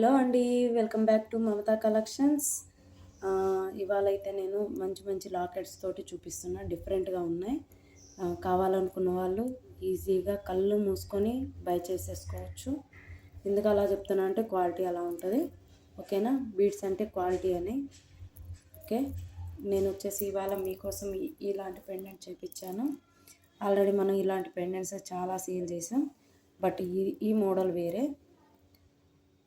Hello అండి, welcome back to Mamata collections. ఇవాళ అయితే నేను మంచి మంచి లాకెట్స్ తోటి చూపిస్తున్నా. డిఫరెంట్గా ఉన్నాయి. కావాలనుకున్న వాళ్ళు ఈజీగా కళ్ళు మూసుకొని బై చేసేసుకోవచ్చు. ఎందుకు అలా చెప్తున్నా అంటే క్వాలిటీ అలా ఉంటుంది. ఓకేనా, బీడ్స్ అంటే క్వాలిటీ అని. ఓకే, నేను వచ్చేసి ఇవాళ మీకోసం ఇలాంటి పెండెంట్ చేయించాను. ఆల్రెడీ మనం ఇలాంటి పెండెంట్స్ చాలా సేల్ చేసాం. బట్ ఈ మోడల్ వేరే,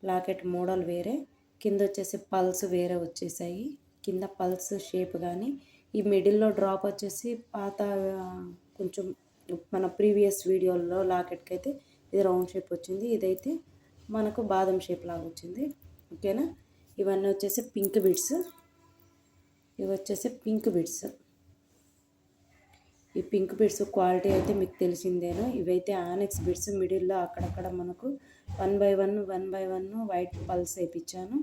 లాకెట్ మోడల్ వేరే. కింద వచ్చేసి పల్స్ వేరే వచ్చేసాయి. కింద పల్స్ షేప్ కానీ ఈ మిడిల్లో డ్రాప్ వచ్చేసి పాత కొంచెం మన ప్రీవియస్ వీడియోల్లో లాకెట్కి అయితే ఇది రౌండ్ షేప్ వచ్చింది. ఇదైతే మనకు బాదం షేప్ లాగా వచ్చింది. ఓకేనా, ఇవన్నీ వచ్చేసి పింక్ బిడ్స్. ఇవి వచ్చేసి పింక్ బిడ్స్. ఈ పింక్ బిడ్స్ క్వాలిటీ అయితే మీకు తెలిసిందేను. ఇవైతే ఆనెక్స్ బిడ్స్. మిడిల్లో అక్కడక్కడ మనకు 1 by 1 వైట్ పల్స్ వేయించాను.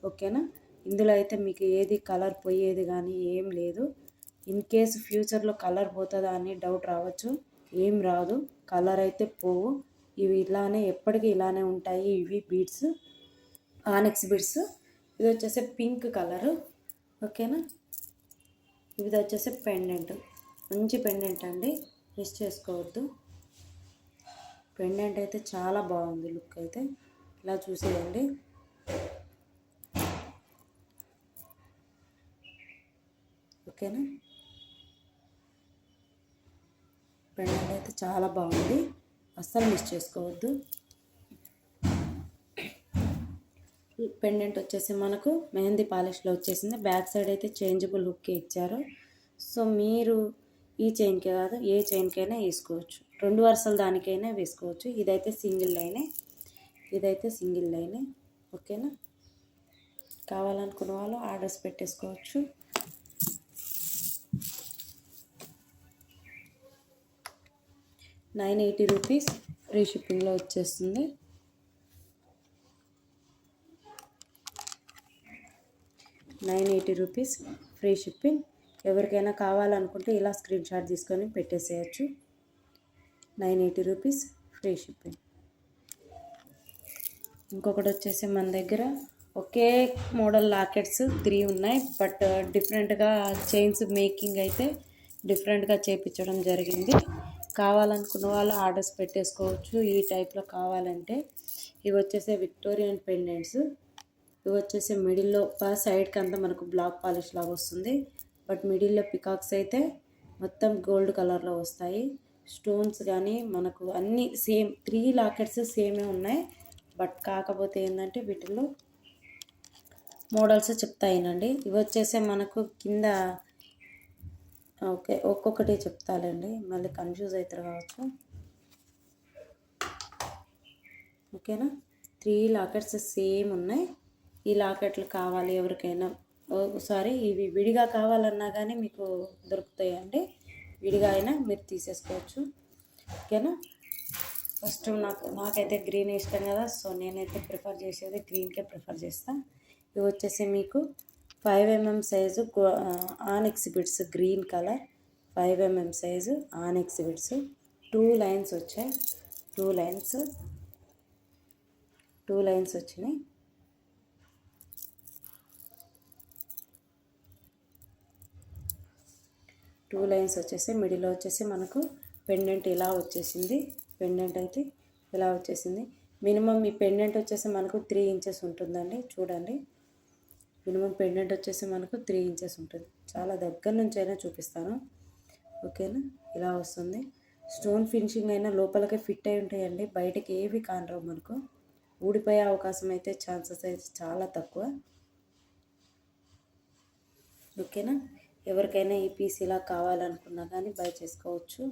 ఓకేనా, ఇందులో అయితే మీకు ఏది కలర్ పోయేది కానీ ఏం లేదు. ఇన్ కేస్ ఫ్యూచర్లో కలర్ పోతుందా అని డౌట్ రావచ్చు. ఏం రాదు, కలర్ అయితే పోవు. ఇవి ఇలానే ఎప్పటికీ ఇలానే ఉంటాయి. ఇవి బీడ్స్, ఆనెక్స్ బీడ్స్. ఇది వచ్చేసి పింక్ కలరు. ఓకేనా, ఇది వచ్చేసి పెండెంట్. మంచి పెండెంట్ అండి, మిస్ చేసుకోవద్దు. పెండెంట్ అయితే చాలా బాగుంది. లుక్ అయితే ఇలా చూసేయండి. ఓకేనా, పెండెంట్ అయితే చాలా బాగుంది, అస్సలు మిస్ చేసుకోవద్దు. పెండెంట్ వచ్చేసి మనకు మెహందీ పాలిష్లో వచ్చేసింది. బ్యాక్ సైడ్ అయితే చేంజబుల్ హుక్ ఇచ్చారు. సో మీరు ఈ చైన్కే కాదు ఏ చైన్కైనా వేసుకోవచ్చు. 2 వరుసలు దానికైనా వేసుకోవచ్చు. ఇదైతే సింగిల్ లైనే, ఇదైతే సింగిల్ లైనే. ఓకేనా, కావాలనుకున్న వాళ్ళు ఆర్డర్స్ పెట్టేసుకోవచ్చు. ₹980 ఫ్రీ షిప్పింగ్లో వచ్చేస్తుంది. ₹980 ఫ్రీ షిప్పింగ్. ఎవరికైనా కావాలనుకుంటే ఇలా స్క్రీన్ షాట్ తీసుకొని పెట్టేసేయచ్చు. ₹980 ఫ్రీ షిప్పింగ్. ఇంకొకటి వచ్చేసి మన దగ్గర ఒకే మోడల్ లాకెట్స్ 3 ఉన్నాయి. బట్ డిఫరెంట్గా చైన్స్ మేకింగ్ అయితే డిఫరెంట్గా చేయించడం జరిగింది. కావాలనుకున్న వాళ్ళు ఆర్డర్స్ పెట్టేసుకోవచ్చు. ఈ టైప్లో కావాలంటే ఇవి వచ్చేసి విక్టోరియన్ పెండెంట్స్. ఇవి వచ్చేసి మిడిల్లో సైడ్కి అంతా మనకు బ్లాక్ పాలిష్ లాగా వస్తుంది. బట్ మిడిల్లో పికాక్స్ అయితే మొత్తం గోల్డ్ కలర్లో వస్తాయి. స్టోన్స్ కానీ మనకు అన్నీ సేమ్ 3 లాకెట్స్ సేమే ఉన్నాయి. బట్ కాకపోతే ఏంటంటే వీటిల్లో మోడల్స్ చెప్తాయినండి. ఇవి వచ్చేసి మనకు కింద ఓకే ఒక్కొక్కటి చెప్తాలండి, మళ్ళీ కన్ఫ్యూజ్ అవుతారు కావచ్చు. ఓకేనా, 3 లాకెట్స్ సేమ్ ఉన్నాయి. ఈ లాకెట్లు కావాలి ఎవరికైనా, ఒకసారి ఇవి విడిగా కావాలన్నా కానీ మీకు దొరుకుతాయండి. విడిగా అయినా మీరు తీసేసుకోవచ్చు. ఓకేనా, ఫస్ట్ నాకైతే గ్రీన్ ఇష్టం కదా, సో నేనైతే ప్రిఫర్ చేసేది గ్రీన్కే ప్రిఫర్ చేస్తాను. ఇవి వచ్చేసి మీకు 5mm size onyx beads, green colour 5mm size onyx beads. 2 lines వచ్చాయి. 2 లైన్స్ వచ్చినాయి. టూ లైన్స్ వచ్చేసి మిడిల్లో వచ్చేసి మనకు పెండెంట్ ఇలా వచ్చేసింది. పెండెంట్ అయితే ఇలా వచ్చేసింది. మినిమం ఈ పెండెంట్ వచ్చేసి మనకు 3 ఇంచెస్ ఉంటుందండి. చూడండి, మినిమం పెండెంట్ వచ్చేసి మనకు 3 ఇంచెస్ ఉంటుంది. చాలా దగ్గర నుంచి అయినా చూపిస్తాను. ఓకేనా, ఇలా వస్తుంది. స్టోన్ ఫినిషింగ్ అయినా లోపలికే ఫిట్ అయి ఉంటాయండి, బయటకి ఏవి కానరావు. మనకు ఊడిపోయే అవకాశం అయితే ఛాన్సెస్ అయితే చాలా తక్కువ. ఓకేనా, ఎవరికైనా ఈ పీస్ ఇలా కావాలనుకున్నా కానీ బై చేసుకోవచ్చు.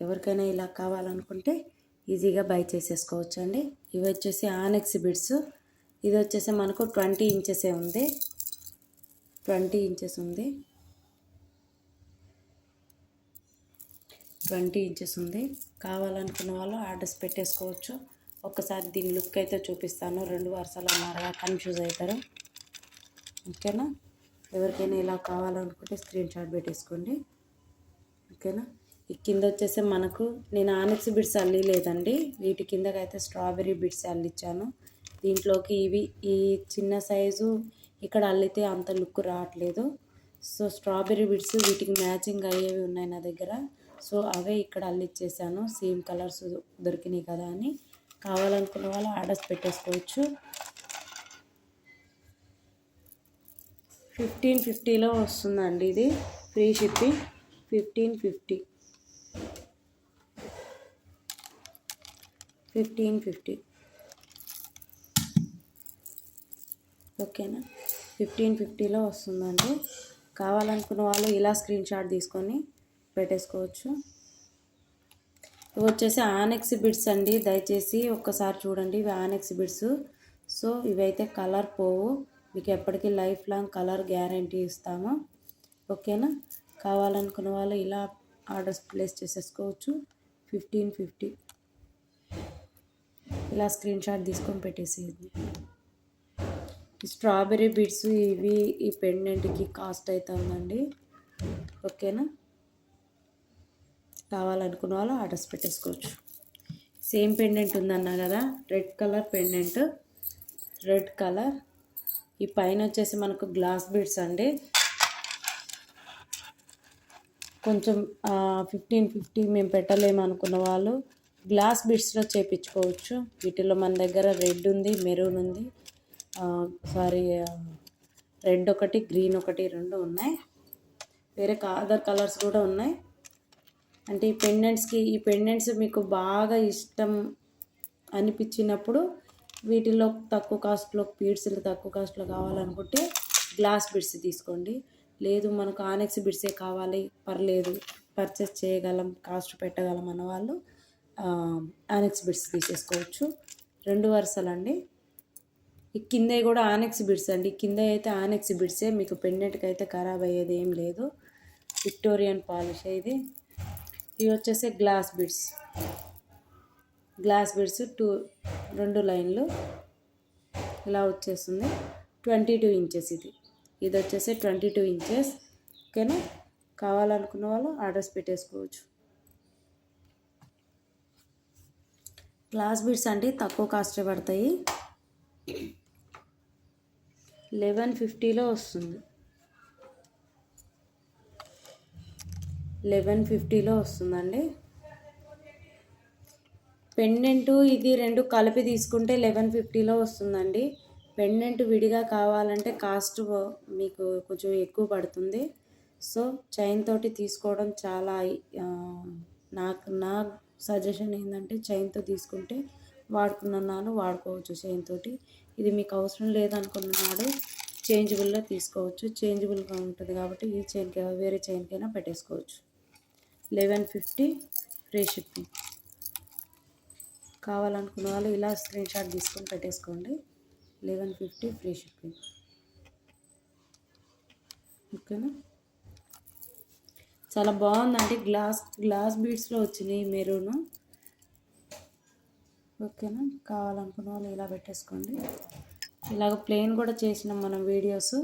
ఎవరికైనా ఇలా కావాలనుకుంటే ఈజీగా బై చేసేసుకోవచ్చు అండి. ఇవి వచ్చేసి ఆనెక్స్ బిడ్స్. ఇది వచ్చేసి మనకు 20 ఇంచెసే ఉంది. 20 ఇంచెస్ ఉంది. 20 ఇంచెస్ ఉంది. కావాలనుకున్న వాళ్ళు ఆర్డర్స్ పెట్టేసుకోవచ్చు. ఒక్కసారి దీని లుక్ అయితే చూపిస్తాను. 2 వరుసలు అన్నారుగా కన్ఫ్యూజ్ అవుతారు. ఓకేనా, ఎవరికైనా ఇలా కావాలనుకుంటే స్క్రీన్ షాట్ పెట్టేసుకోండి. ఓకేనా. ఈ కింద వచ్చేసి మనకు నేను ఆనిక్స్ బిడ్స్ అల్లిలేదండి, వీటి కిందకైతే స్ట్రాబెర్రీ బిడ్స్ అల్లిచ్చాను. దీంట్లోకి ఈ చిన్న సైజు ఇక్కడ అల్లితే అంత లుక్ రావట్లేదు. సో స్ట్రాబెర్రీ బిడ్స్ వీటికి మ్యాచింగ్ అయ్యేవి ఉన్నాయి నా దగ్గర. సో అవే ఇక్కడ అల్లిచ్చేసాను, సేమ్ కలర్స్ దొరికినాయి కదా అని. కావాలనుకున్న వాళ్ళు ఆర్డర్స్ పెట్టేసుకోవచ్చు. 1550లో వస్తుందండి, ఇది ఫ్రీ షిప్పింగ్. 1550 ఓకేనా. 1550లో వస్తుందండి. కావాలనుకున్న వాళ్ళు ఇలా స్క్రీన్ షాట్ తీసుకొని పెట్టేసుకోవచ్చు. ఇవి వచ్చేసి ఆనెక్స్ బిడ్స్ అండి, దయచేసి ఒక్కసారి చూడండి. ఇవి ఆనెక్స్ బిడ్స్. సో ఇవైతే కలర్ పోవు, మీకు ఎప్పటికీ లైఫ్ లాంగ్ కలర్ గ్యారంటీ ఇస్తాము. ఓకేనా. కావాలనుకున్న వాళ్ళు ఇలా ఆర్డర్స్ ప్లేస్ చేసేసుకోవచ్చు. 1550 ఇలా స్క్రీన్ షాట్ తీసుకొని పెట్టేసేది. స్ట్రాబెర్రీ బీడ్స్ ఇవి ఈ పెండెంట్కి కాస్ట్ అవుతుందండి. ఓకేనా. కావాలనుకున్న వాళ్ళు ఆర్డర్స్ పెట్టేసుకోవచ్చు. సేమ్ పెండెంట్ ఉందన్నా కదా, red colour pendant, red colour. ఈ పైన వచ్చేసి మనకు గ్లాస్ బీడ్స్ అండి. కొంచెం 1550 మేము పెట్టలేము అనుకున్న వాళ్ళు గ్లాస్ బీడ్స్లో చేయించుకోవచ్చు. వీటిలో మన దగ్గర రెడ్ ఉంది, మెరూన్ ఉంది, రెడ్ ఒకటి, గ్రీన్ ఒకటి, 2 ఉన్నాయి. వేరే అదర్ కలర్స్ కూడా ఉన్నాయి. అంటే ఈ పెండెంట్స్ మీకు బాగా ఇష్టం అనిపించినప్పుడు వీటిలో తక్కువ కాస్ట్లో, బీడ్స్లు తక్కువ కాస్ట్లో కావాలనుకుంటే గ్లాస్ బీడ్స్ తీసుకోండి. లేదు మనకు ఆనెక్స్ బిడ్సే కావాలి, పర్లేదు పర్చేస్ చేయగలం, కాస్ట్ పెట్టగలం అన్న వాళ్ళు ఆనెక్స్ బిడ్స్ తీసేసుకోవచ్చు. 2 వరుసలండి. ఈ కింద కూడా ఆనెక్స్ బిడ్స్ అండి. కింద అయితే ఆనెక్స్ బిడ్సే, మీకు పెండెంట్కి అయితే ఖరాబ్ అయ్యేది ఏం లేదు. విక్టోరియన్ పాలిష్ ఇది. ఇవి వచ్చేసి గ్లాస్ బీడ్స్ 2 లైన్లు ఇలా వచ్చేస్తుంది. 22 ఇంచెస్ ఇది వచ్చేసి 22 ఇంచెస్. ఓకేనా. కావాలనుకున్న వాళ్ళు ఆర్డర్స్ పెట్టేసుకోవచ్చు. గ్లాస్ బీడ్స్ అంటే తక్కువ కాస్ట్ పడతాయి. 1150లో వస్తుంది. 1150లో వస్తుందండి. పెండెంట్ ఇది 2 కలిపి తీసుకుంటే 1150లో వస్తుందండి. పెండెంట్ విడిగా కావాలంటే కాస్ట్ మీకు కొంచెం ఎక్కువ పడుతుంది. సో చైన్ తోటి తీసుకోవడం చాలా నా సజెషన్ ఏంటంటే చైన్తో తీసుకుంటే వాడుకున్నాను వాడుకోవచ్చు చైన్ తోటి. ఇది మీకు అవసరం లేదనుకున్నాడు చేంజబుల్లో తీసుకోవచ్చు. చేంజబుల్గా ఉంటుంది కాబట్టి ఈ చైన్కి వేరే చైన్కైనా పెట్టేసుకోవచ్చు. 1150 ఫ్రీ షిప్పింగ్. కావాలనుకున్న వాళ్ళు ఇలా స్క్రీన్ షాట్ తీసుకొని పెట్టేసుకోండి. 1150 ఫ్రీ షిప్పింగ్. ఓకేనా. చాలా బాగుందండి. గ్లాస్ బీడ్స్లో వచ్చినాయి మెరూను. ఓకేనా. కావాలనుకున్న వాళ్ళు ఇలా పెట్టేసుకోండి. ఇలాగ ప్లెయిన్ కూడా చేసినాం మనం వీడియోస్.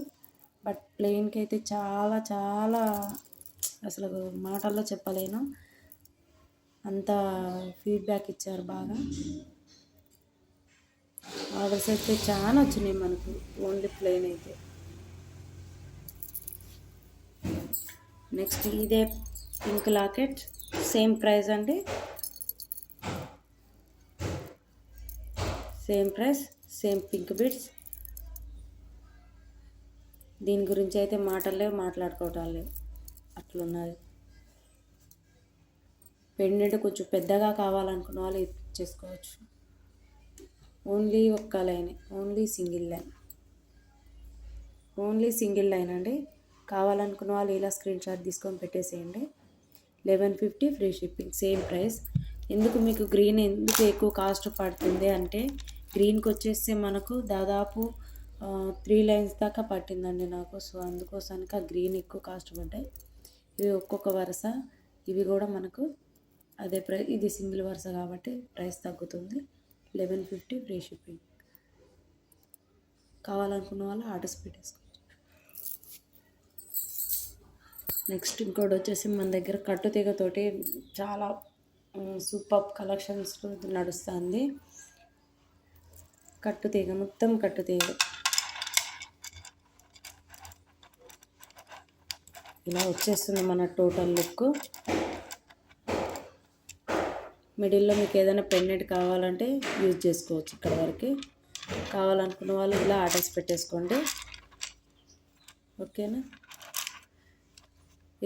బట్ ప్లెయిన్కి అయితే చాలా చాలా అసలు మాటల్లో చెప్పలేను, అంత ఫీడ్బ్యాక్ ఇచ్చారు బాగా. ఆర్డర్స్ అయితే చాలా వచ్చినాయి మనకు, ఓన్లీ ప్లెయిన్ అయితే. నెక్స్ట్ ఇదే పింక్ లాకెట్, సేమ్ ప్రైస్ అండి, same price, same pink bids. దీని గురించి అయితే మాట్లాడుకోవటాలు అట్లున్నది. పెండెంట్ కొంచెం పెద్దగా కావాలనుకున్న వాళ్ళు చేసుకోవచ్చు. ఓన్లీ ఒక్క లైన్, ఓన్లీ సింగిల్ లైన్ అండి. కావాలనుకున్న వాళ్ళు ఇలా స్క్రీన్ షాట్ తీసుకొని పెట్టేసేయండి. 1150 ఫ్రీ షిప్పింగ్, సేమ్ ప్రైస్. ఎందుకు మీకు గ్రీన్ ఎందుకు ఎక్కువ కాస్ట్ పడుతుంది అంటే, గ్రీన్కి వచ్చేస్తే మనకు దాదాపు 3 లైన్స్ దాకా పట్టిందండి నాకు. సో అందుకోసానికి ఆ గ్రీన్ ఎక్కువ కాస్ట్ పడ్డాయి. ఇవి ఒక్కొక్క వరుస, ఇవి కూడా మనకు అదే ప్రైస్. ఇది సింగిల్ వరుస కాబట్టి ప్రైస్ తగ్గుతుంది. 1150 ఫ్రీ షిప్పింగ్. కావాలనుకున్న వాళ్ళు ఆర్డర్స్ పెట్టేసుకోవచ్చు. నెక్స్ట్ ఇంకోటి వచ్చేసి మన దగ్గర కట్టుతీగతోటి చాలా సూపర్ కలెక్షన్స్ నడుస్తుంది. కట్టుతీగ, మొత్తం కట్టుతీగ ఇలా వచ్చేస్తుంది మన టోటల్ లుక్. మిడిల్లో మీకు ఏదైనా పెండెంట్ కావాలంటే యూజ్ చేసుకోవచ్చు. ఇక్కడ వరకు కావాలనుకున్న వాళ్ళు ఇలా ఆర్డర్స్ పెట్టేసుకోండి. ఓకేనా.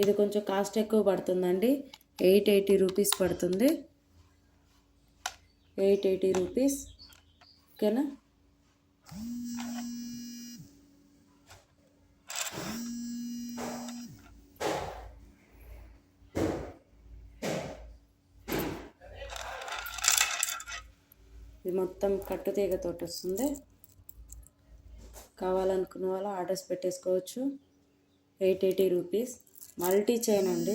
ఇది కొంచెం కాస్ట్ ఎక్కువ పడుతుందండి. 880 రూపీస్ పడుతుంది. 880 రూపీస్. ఓకేనా. ఇది మొత్తం కట్టుతీగతోటి వస్తుంది. కావాలనుకున్న వాళ్ళు ఆర్డర్స్ పెట్టేసుకోవచ్చు. 880 రూపీస్. మల్టీ చైన్ అండి.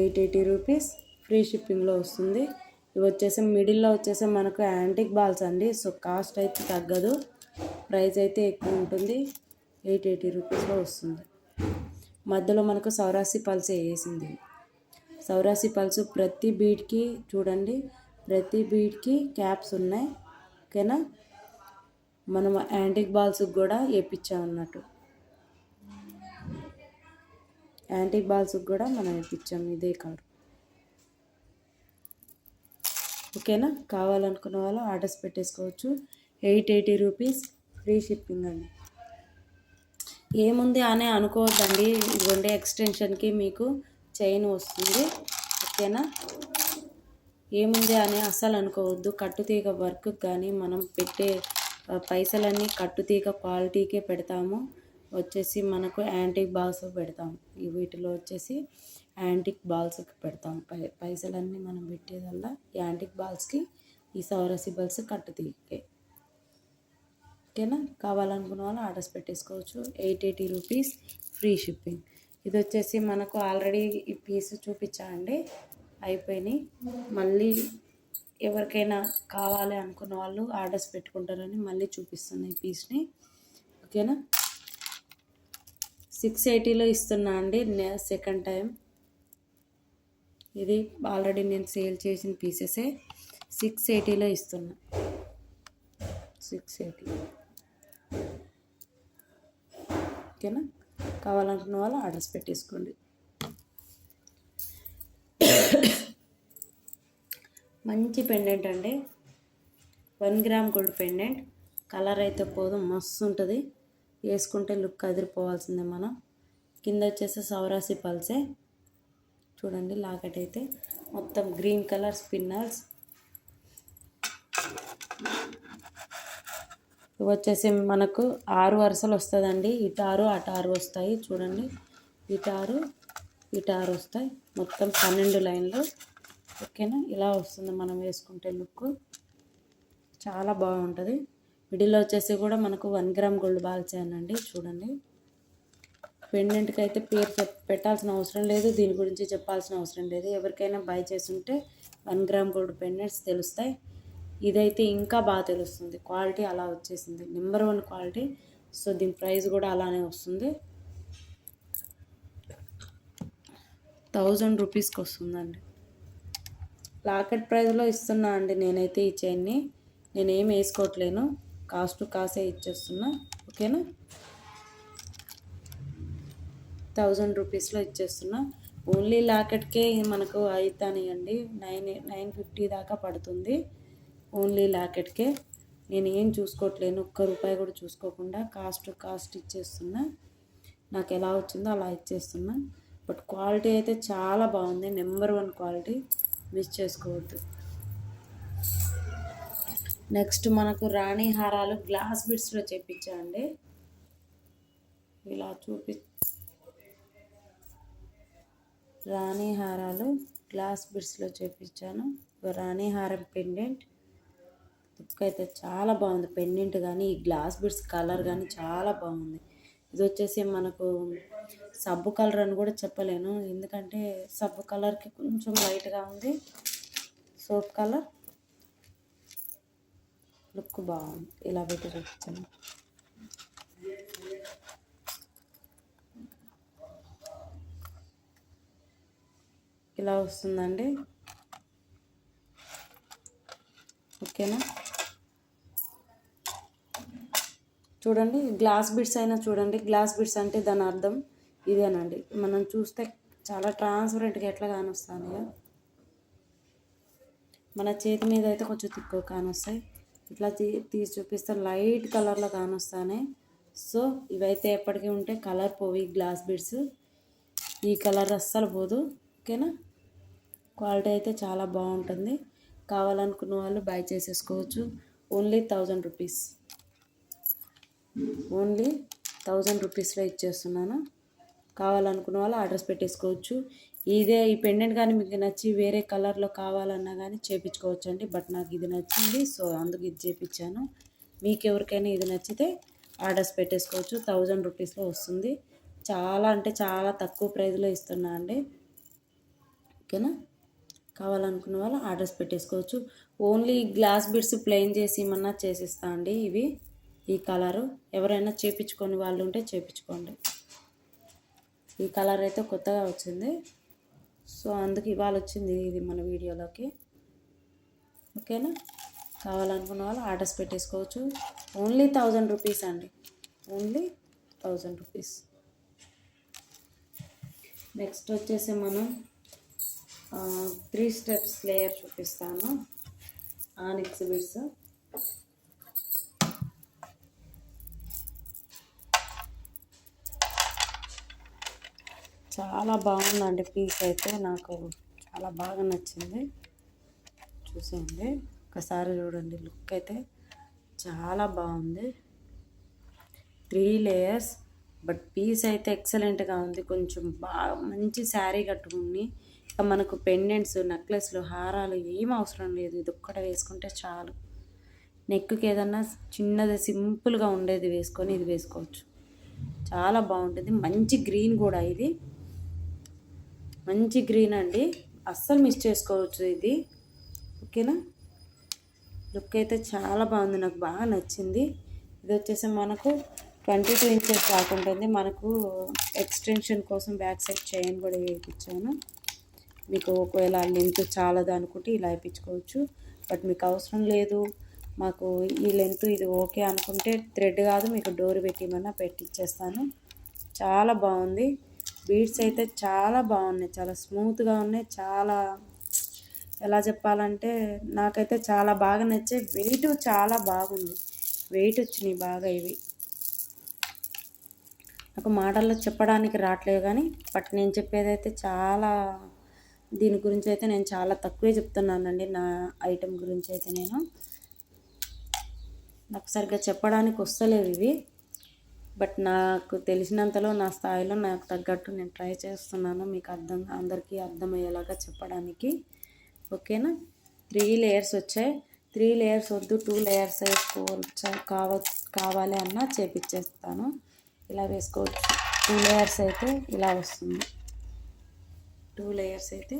₹880 ఫ్రీ షిప్పింగ్లో వస్తుంది. ఇవి వచ్చేసి మిడిల్లో వచ్చేసి మనకు యాంటిక్ బాల్స్ అండి. సో కాస్ట్ అయితే తగ్గదు, ప్రైస్ అయితే ఎక్కువ ఉంటుంది. 880 రూపీస్లో వస్తుంది. మధ్యలో మనకు సౌరాసి పల్స్ వేసింది. సౌరాసి పల్స్ ప్రతి బీడ్కి చూడండి, ప్రతి బీడ్కి క్యాప్స్ ఉన్నాయి. ఓకేనా. మనం యాంటిక్ బాల్స్కి కూడా వేయించాం అన్నట్టు. యాంటిక్ బాల్స్కి కూడా మనం వేయించాం ఇదే కలర్. ఓకేనా. కావాలనుకున్న వాళ్ళు ఆర్డర్స్ పెట్టేసుకోవచ్చు. 880 రూపీస్ ఫ్రీ షిప్పింగ్ అండి. ఏముంది అని అనుకోవద్దండి. ఇదిగోండి ఎక్స్టెన్షన్కి మీకు చైన్ వస్తుంది. ఓకేనా. ఏముంది అని అస్సలు అనుకోవద్దు. కట్టుతీగ వర్క్ కానీ మనం పెట్టే పైసలన్నీ కట్టుతీగ క్వాలిటీకే పెడతాము. వచ్చేసి మనకు యాంటిక్ బాల్స్ పెడతాము. వీటిలో వచ్చేసి యాంటిక్ బాల్స్కి పెడతాం. పైసలన్నీ మనం పెట్టేదల్లా యాంటిక్ బాల్స్కి, ఈ సౌరసి బాల్స్ కట్టుతీగకే. ఓకేనా. కావాలనుకున్న వాళ్ళు ఆర్డర్స్ పెట్టేసుకోవచ్చు. 880 రూపీస్ ఫ్రీ షిప్పింగ్. ఇది వచ్చేసి మనకు ఆల్రెడీ ఈ పీస్ చూపించాండి, అయిపోయినాయి. మళ్ళీ ఎవరికైనా కావాలి అనుకున్న వాళ్ళు ఆర్డర్స్ పెట్టుకుంటారని మళ్ళీ చూపిస్తున్నాయి ఈ పీస్ని. ఓకేనా. 680లో ఇస్తున్నా అండి సెకండ్ టైం. ఇది ఆల్రెడీ నేను సేల్ చేసిన పీసెసే. 680లో ఇస్తున్నా. 680. ఓకేనా. కావాలనుకున్న వాళ్ళు ఆర్డర్స్ పెట్టేసుకోండి. మంచి పెండెంట్ అండి. 1 గ్రామ్ గోల్డ్ పెండెంట్. కలర్ అయితే పోదు, మస్తు ఉంటుంది. వేసుకుంటే లుక్ అదిరిపోవాల్సిందే మనం. కింద వచ్చేసి సౌరాసి పల్సే చూడండి. లాకెట్ అయితే మొత్తం గ్రీన్ కలర్ స్పిన్నర్స్. ఇవి వచ్చేసి మనకు 6 వరుసలు వస్తుందండి. ఇటారు అటారు వస్తాయి చూడండి. ఇటారు ఇటారు వస్తాయి. మొత్తం 12 లైన్లు. ఓకేనా. ఇలా వస్తుంది మనం వేసుకుంటే లుక్ చాలా బాగుంటుంది. మిడిల్లో వచ్చేసి కూడా మనకు 1 గ్రామ్ గోల్డ్ బాల్స్ అనండి. చూడండి. పెండెంట్కి అయితే పేరు పెట్టాల్సిన అవసరం లేదు, దీని గురించి చెప్పాల్సిన అవసరం లేదు. ఎవరికైనా బై చేసుంటే 1 గ్రామ్ గోల్డ్ పెండెంట్స్ తెలుస్తాయి. ఇదైతే ఇంకా బాగా తెలుస్తుంది. క్వాలిటీ అలా వచ్చేసింది, నెంబర్ 1 క్వాలిటీ. సో దీని ప్రైస్ కూడా అలానే వస్తుంది. 1000 రూపీస్కి వస్తుందండి. లాకెట్ ప్రైస్లో ఇస్తున్నా అండి నేనైతే. ఈ చైన్ని నేనేం వేసుకోవట్లేను, కాస్ట్ కాసే ఇచ్చేస్తున్నా. ఓకేనా. 1000 రూపీస్లో ఇచ్చేస్తున్నా. ఓన్లీ లాకెట్కే మనకు అవుతానియండి. 950 దాకా పడుతుంది ఓన్లీ లాకెట్కే. నేను ఏం చూసుకోవట్లేను, ₹1 కూడా చూసుకోకుండా కాస్ట్ ఇచ్చేస్తున్నా. నాకు ఎలా వచ్చిందో అలా ఇచ్చేస్తున్నా. బట్ క్వాలిటీ అయితే చాలా బాగుంది, నెంబర్ 1 క్వాలిటీ. మిస్ చేసుకోవద్దు. నెక్స్ట్ మనకు రాణి హారాలు గ్లాస్ బిట్స్లో చేయించండి. ఇలా రాణి హారాలు గ్లాస్ బిట్స్లో చేయించాను. రాణి హారం పెండెంట్ లుక్ అయితే చాలా బాగుంది. పెండెంట్ కానీ ఈ గ్లాస్ బిట్స్ కలర్ కానీ చాలా బాగుంది. ఇది వచ్చేసి మనకు సబ్బు కలర్ అని కూడా చెప్పలేను, ఎందుకంటే సబ్బు కలర్కి కొంచెం లైట్గా ఉంది, సోప్ కలర్ లుక్ బాగుంది. ఇలా పెట్టి చూపించాను. ఇలా వస్తుందండి. ఓకేనా, చూడండి గ్లాస్ బిట్స్ అయినా చూడండి. గ్లాస్ బిట్స్ అంటే దాని అర్థం ఇదేనండి. మనం చూస్తే చాలా ట్రాన్స్పరెంట్గా ఎట్లా కానొస్తాయి. మన చేతి మీద అయితే కొంచెం తిక్కువ కానొస్తాయి, ఇట్లా తీసి చూపిస్తే లైట్ కలర్లో కానొస్తాయి. సో ఇవైతే ఎప్పటికీ ఉంటే కలర్ పోయి గ్లాస్ బిట్స్, ఈ కలర్ అస్సలు పోదు. ఓకేనా, క్వాలిటీ అయితే చాలా బాగుంటుంది. కావాలనుకున్న వాళ్ళు బై చేసేసుకోవచ్చు. ఓన్లీ 1000 రూపీస్, ఓన్లీ 1000 రూపీస్లో ఇచ్చేస్తున్నాను. కావాలనుకున్న వాళ్ళు ఆర్డర్స్ పెట్టేసుకోవచ్చు. ఈ పెండెంట్ కానీ మీకు నచ్చి వేరే కలర్లో కావాలన్నా కానీ చేయించుకోవచ్చు అండి. బట్ నాకు ఇది నచ్చింది, సో అందుకు ఇది చేయించాను. మీకు ఎవరికైనా ఇది నచ్చితే ఆర్డర్స్ పెట్టేసుకోవచ్చు. 1000 రూపీస్లో వస్తుంది. చాలా అంటే చాలా తక్కువ ప్రైస్లో ఇస్తున్నా అండి. ఓకేనా, కావాలనుకున్న వాళ్ళు ఆర్డర్స్ పెట్టేసుకోవచ్చు. ఓన్లీ గ్లాస్ బిట్స్ ప్లెయిన్ చేసి ఏమన్నా చేసిస్తా అండి. ఇవి ఈ కలరు ఎవరైనా చేయించుకొని వాళ్ళు ఉంటే చేయించుకోండి. ఈ కలర్ అయితే కొత్తగా వచ్చింది, సో అందుకు ఇవాళ వచ్చింది ఇది మన వీడియోలోకి. ఓకేనా, కావాలనుకున్న వాళ్ళు ఆర్డర్స్ పెట్టేసుకోవచ్చు. ఓన్లీ 1000 రూపీస్ అండి, ఓన్లీ 1000 రూపీస్. నెక్స్ట్ వచ్చేసి మనం 3 స్టెప్స్ లేయర్ చూపిస్తాను. ఆనిక్స్ బిట్స్ చాలా బాగుందండి. పీస్ అయితే నాకు చాలా బాగా నచ్చింది. చూసేయండి ఒకసారి, చూడండి లుక్ అయితే చాలా బాగుంది. 3 లేయర్స్, బట్ పీస్ అయితే ఎక్సలెంట్గా ఉంది. కొంచెం బాగా మంచి శారీ కట్టుకుని ఇక మనకు పెండెంట్స్, నెక్లెస్లు, హారాలు ఏం అవసరం లేదు. ఇది ఒక్కటే వేసుకుంటే చాలు. నెక్కి ఏదన్నా చిన్నది సింపుల్గా ఉండేది వేసుకొని ఇది వేసుకోవచ్చు. చాలా బాగుంటుంది. మంచి గ్రీన్ కూడా, ఇది మంచి గ్రీన్ అండి, అస్సలు మిస్ చేసుకోవచ్చు ఇది. ఓకేనా, లుక్ అయితే చాలా బాగుంది, నాకు బాగా నచ్చింది. ఇది వచ్చేసి మనకు 22 ఇంచెస్ దాకా ఉంటుంది. మనకు ఎక్స్టెన్షన్ కోసం బ్యాక్ సైడ్ చైన్ కూడా వేయించాను. మీకు ఒకవేళ లెంత్ చాలదు అనుకుంటే ఇలా వేయించుకోవచ్చు. బట్ మీకు అవసరం లేదు, మాకు ఈ లెంత్ ఇది ఓకే అనుకుంటే థ్రెడ్ కాదు మీకు డోర్ పెట్టిమన్నా పెట్టిచ్చేస్తాను. చాలా బాగుంది. బీడ్స్ అయితే చాలా బాగున్నాయి, చాలా స్మూత్గా ఉన్నాయి. చాలా ఎలా చెప్పాలంటే నాకైతే చాలా బాగా నచ్చాయి. వెయిట్ చాలా బాగుంది, వెయిట్ వచ్చినాయి బాగా. ఇవి నాకు మాటల్లో చెప్పడానికి రావట్లేదు కానీ, బట్ నేను చెప్పేదైతే చాలా, దీని గురించి అయితే నేను చాలా తక్కువే చెప్తున్నానండి. నా ఐటెం గురించి అయితే నాకు సరిగ్గా చెప్పడానికి వస్తలేవు ఇవి. బట్ నాకు తెలిసినంతలో నా స్థాయిలో నాకు తగ్గట్టు నేను ట్రై చేస్తున్నాను, మీకు అందరికీ అర్థమయ్యేలాగా చెప్పడానికి. ఓకేనా, 3 లేయర్స్ వచ్చాయి. 3 లేయర్స్ వద్దు 2 లేయర్స్ కావాలి అన్నా చేపించేస్తాను. ఇలా వేసుకోవచ్చు. 2 లేయర్స్ అయితే ఇలా వస్తుంది. 2 లేయర్స్ అయితే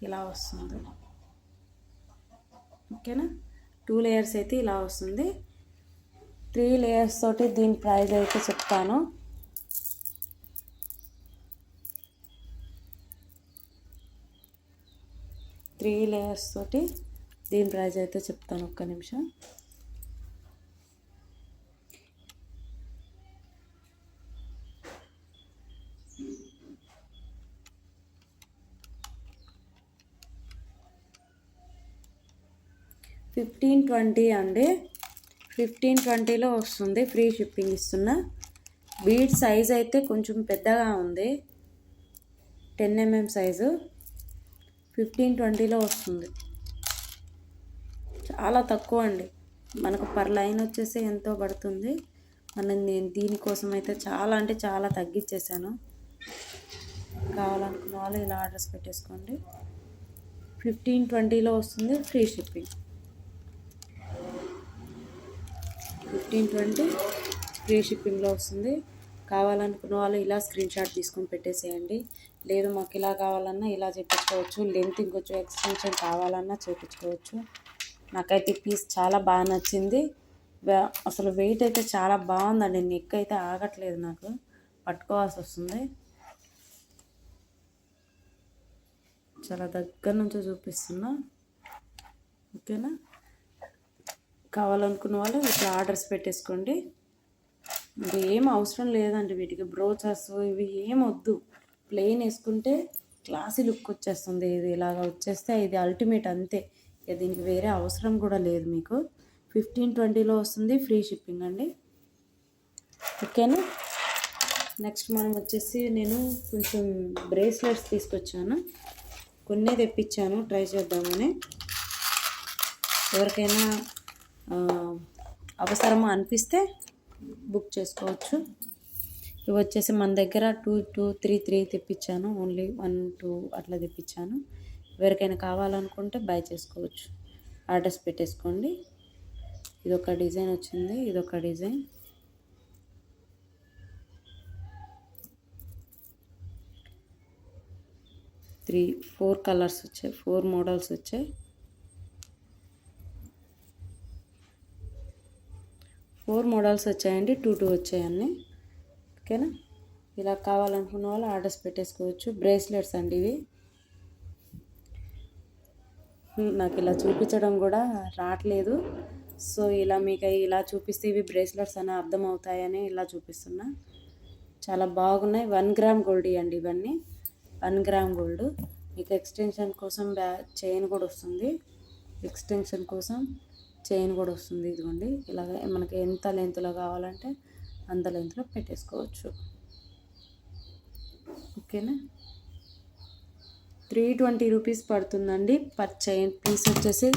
ఇలా వస్తుంది. ఓకేనా, 2 లేయర్స్ అయితే ఇలా వస్తుంది. 3 లేయర్స్ తోటి దీని ప్రైస్ అయితే చెప్తాను. త్రీ లేయర్స్ తోటి దీని ప్రైస్ అయితే చెప్తాను, ఒక్క నిమిషం. $1520 అండి. 1520లో వస్తుంది, ఫ్రీ షిప్పింగ్ ఇస్తున్నా. బీడ్ సైజ్ అయితే కొంచెం పెద్దగా ఉంది, 10 mm సైజు. 1520లో వస్తుంది, చాలా తక్కువ అండి. మనకు పర్ లైన్ వచ్చేసి ఎంతో పడుతుంది. నేను దీనికోసం అయితే చాలా అంటే చాలా తగ్గించేసాను. కావాలనుకున్న వాళ్ళు ఇలా ఆర్డర్స్ పెట్టేసుకోండి. 1520లో వస్తుంది, ఫ్రీ షిప్పింగ్. 1520 ఫ్రీ షిప్పింగ్లో వస్తుంది. కావాలనుకున్న వాళ్ళు ఇలా స్క్రీన్ షాట్ తీసుకొని పెట్టేసేయండి. లేదు మాకు ఇలా కావాలన్నా ఇలా చేయించుకోవచ్చు, లెంత్ ఇంకొంచెం ఎక్స్టెన్షన్ కావాలన్నా చేయించుకోవచ్చు. నాకైతే ఈ పీస్ చాలా బాగా నచ్చింది. అసలు వెయిట్ అయితే చాలా బాగుందండి. నెక్ అయితే ఆగట్లేదు, నాకు పట్టుకోవాల్సి వస్తుంది. చాలా దగ్గర నుంచి చూపిస్తున్నా, ఓకేనా. కావాలనుకున్న వాళ్ళు ఇట్లా ఆర్డర్స్ పెట్టేసుకోండి. ఇంకా ఏం అవసరం లేదండి వీటికి, బ్రోచర్స్ ఇవి ఏం వద్దు. ప్లెయిన్ వేసుకుంటే క్లాసీ లుక్ వచ్చేస్తుంది. ఇది ఇలాగ వచ్చేస్తే ఇది అల్టిమేట్ అంతే. ఇక దీనికి వేరే అవసరం కూడా లేదు. మీకు 1520లో వస్తుంది, ఫ్రీ షిప్పింగ్ అండి, ఓకేనా. నెక్స్ట్ మనం వచ్చేసి నేను కొంచెం బ్రేస్లెట్స్ తీసుకొచ్చాను. కొన్నే తెప్పించాను ట్రై చేద్దామని. ఎవరికైనా అవసరమా అనిపిస్తే బుక్ చేసుకోవచ్చు. ఇవి వచ్చేసి మన దగ్గర 2 2 3 తెప్పించాను. ఓన్లీ 1 2 అట్లా తెప్పించాను. ఎవరికైనా కావాలనుకుంటే బై చేసుకోవచ్చు, ఆర్డర్స్ పెట్టేసుకోండి. ఇదొక డిజైన్ వచ్చింది, ఇదొక డిజైన్. ఫోర్ కలర్స్ వచ్చాయి, 4 మోడల్స్ వచ్చాయి. 4 మోడల్స్ వచ్చాయండి, 2 2 వచ్చాయన్నీ, ఓకేనా. ఇలా కావాలనుకున్న వాళ్ళు ఆర్డర్స్ పెట్టేసుకోవచ్చు. బ్రేస్లెట్స్ అండి ఇవి. నాకు ఇలా చూపించడం కూడా రావట్లేదు, సో ఇలా మీకు ఇలా చూపిస్తే ఇవి బ్రేస్లెట్స్ అని అర్థం అవుతాయని ఇలా చూపిస్తున్నా. చాలా బాగున్నాయి. 1 గ్రామ్ గోల్డ్ అండి ఇవన్నీ, 1 గ్రామ్ గోల్డ్. మీకు ఎక్స్టెన్షన్ కోసం చైన్ కూడా వస్తుంది, ఎక్స్టెన్షన్ కోసం చైన్ కూడా వస్తుంది. ఇదిగోండి ఇలాగ మనకి ఎంత లెంత్లో కావాలంటే అంత లెంత్లో పెట్టేసుకోవచ్చు, ఓకేనా. 320 రూపీస్ పడుతుందండి పర్ చైన్. పీస్ వచ్చేసి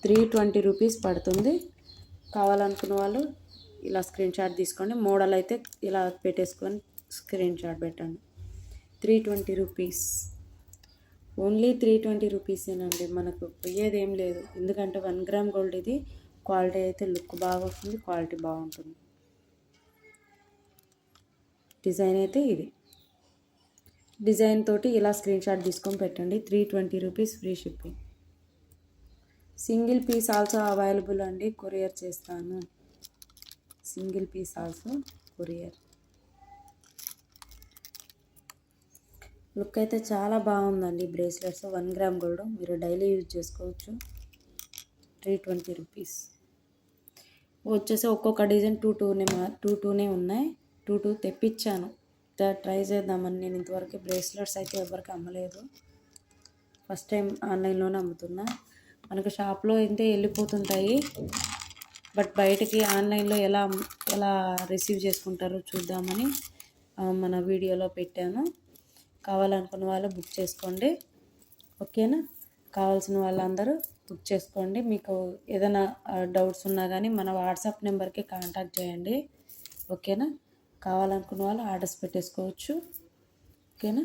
320 రూపీస్ పడుతుంది. కావాలనుకున్న వాళ్ళు ఇలా స్క్రీన్ షాట్ తీసుకోండి. మోడల్ అయితే ఇలా పెట్టేసుకొని స్క్రీన్ షాట్ పెట్టండి. 320 రూపీస్, ఓన్లీ 320 రూపీసేనండి. మనకు పోయేది ఏం లేదు, ఎందుకంటే 1 గ్రామ్ గోల్డ్ ఇది. క్వాలిటీ అయితే లుక్ బాగా వస్తుంది, క్వాలిటీ బాగుంటుంది. డిజైన్ అయితే ఇది, డిజైన్ తోటి ఇలా స్క్రీన్ షాట్ తీసుకొని పెట్టండి. 320 rupees, free shipping. Single piece also available అండి, కొరియర్ చేస్తాను. Single piece also courier. Look అయితే చాలా బాగుందండి. బ్రేస్లెట్స్ 1 గ్రామ్ గోల్డ్, మీరు డైలీ యూజ్ చేసుకోవచ్చు. 320 రూపీస్ వచ్చేసి ఒక్కొక్క డిజైన్ 2 2 ఉన్నాయి. 2 2 తెప్పించాను, ట్రై చేద్దామని. నేను ఇంతవరకు బ్రేస్లెట్స్ అయితే ఎవరికి అమ్మలేదు, ఫస్ట్ టైం ఆన్లైన్లోనే అమ్ముతున్నా. మనకు షాప్లో అయితే వెళ్ళిపోతుంటాయి, బట్ బయటికి ఆన్లైన్లో ఎలా రిసీవ్ చేసుకుంటారో చూద్దామని మన వీడియోలో పెట్టాను. కావాలనుకున్న వాళ్ళు బుక్ చేసుకోండి, ఓకేనా. కావాల్సిన వాళ్ళందరూ బుక్ చేసుకోండి. మీకు ఏదైనా డౌట్స్ ఉన్నా కానీ మన వాట్సాప్ నెంబర్కి కాంటాక్ట్ చేయండి, ఓకేనా. కావాలనుకున్న వాళ్ళు ఆర్డర్స్ పెట్టేసుకోవచ్చు, ఓకేనా.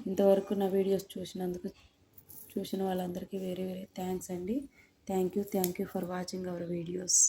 ఇంతవరకు నా వీడియోస్ చూసిన వాళ్ళందరికీ వెరీ థ్యాంక్స్ అండి. Thank you for watching our videos.